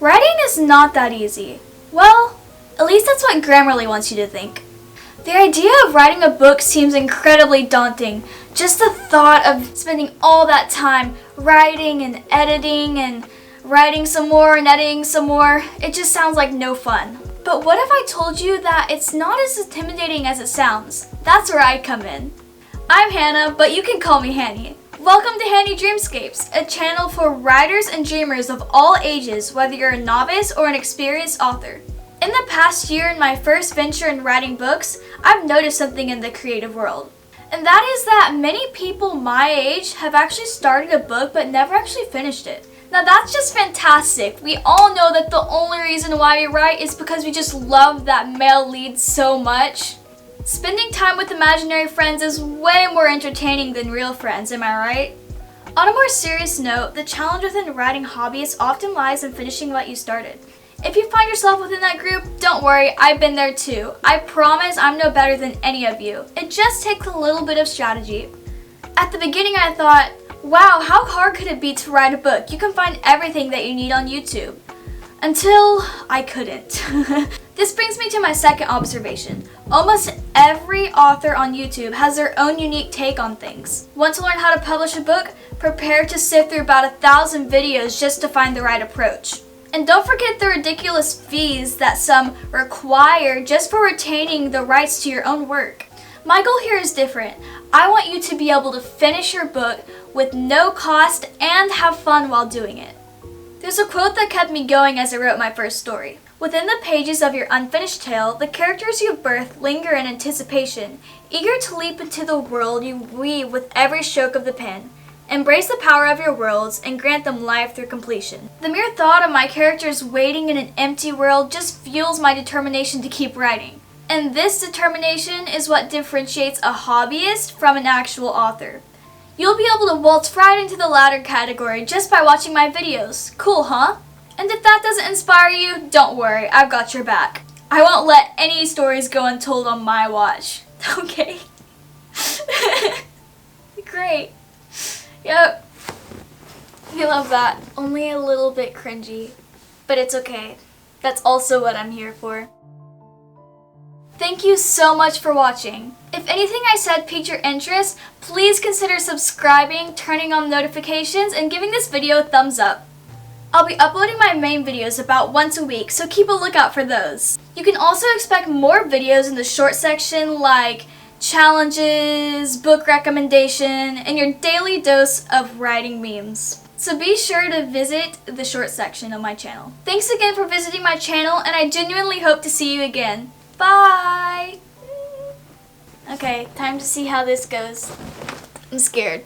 Writing is not that easy. Well, at least that's what Grammarly wants you to think. The idea of writing a book seems incredibly daunting. Just the thought of spending all that time writing and editing and writing some more and editing some more, it just sounds like no fun. But what if I told you that it's not as intimidating as it sounds? That's where I come in. I'm Hannah, but you can call me Hani. Welcome to HaniDreamscapes, a channel for writers and dreamers of all ages, whether you're a novice or an experienced author. In the past year, in my first venture in writing books, I've noticed something in the creative world. And that is that many people my age have actually started a book but never actually finished it. Now that's just fantastic. We all know that the only reason why we write is because we just love that male lead so much. Spending time with imaginary friends is way more entertaining than real friends, am I right? On a more serious note, the challenge within writing hobbyists often lies in finishing what you started. If you find yourself within that group, don't worry, I've been there too. I promise I'm no better than any of you. It just takes a little bit of strategy. At the beginning I thought, wow, how hard could it be to write a book? You can find everything that you need on YouTube. Until I couldn't. This brings me to my second observation. Almost every author on YouTube has their own unique take on things. Want to learn how to publish a book? Prepare to sift through about 1,000 videos just to find the right approach. And don't forget the ridiculous fees that some require just for retaining the rights to your own work. My goal here is different. I want you to be able to finish your book with no cost and have fun while doing it. There's a quote that kept me going as I wrote my first story. Within the pages of your unfinished tale, the characters you birth linger in anticipation, eager to leap into the world you weave with every stroke of the pen. Embrace the power of your worlds and grant them life through completion. The mere thought of my characters waiting in an empty world just fuels my determination to keep writing. And this determination is what differentiates a hobbyist from an actual author. You'll be able to waltz right into the latter category just by watching my videos. Cool, huh? And if that doesn't inspire you, don't worry, I've got your back. I won't let any stories go untold on my watch. Okay? Great. Yep. We love that. Only a little bit cringy. But it's okay. That's also what I'm here for. Thank you so much for watching. If anything I said piqued your interest, please consider subscribing, turning on notifications, and giving this video a thumbs up. I'll be uploading my main videos about once a week, so keep a lookout for those. You can also expect more videos in the short section like challenges, book recommendation, and your daily dose of writing memes. So be sure to visit the short section of my channel. Thanks again for visiting my channel, and I genuinely hope to see you again. Bye! Okay, time to see how this goes. I'm scared.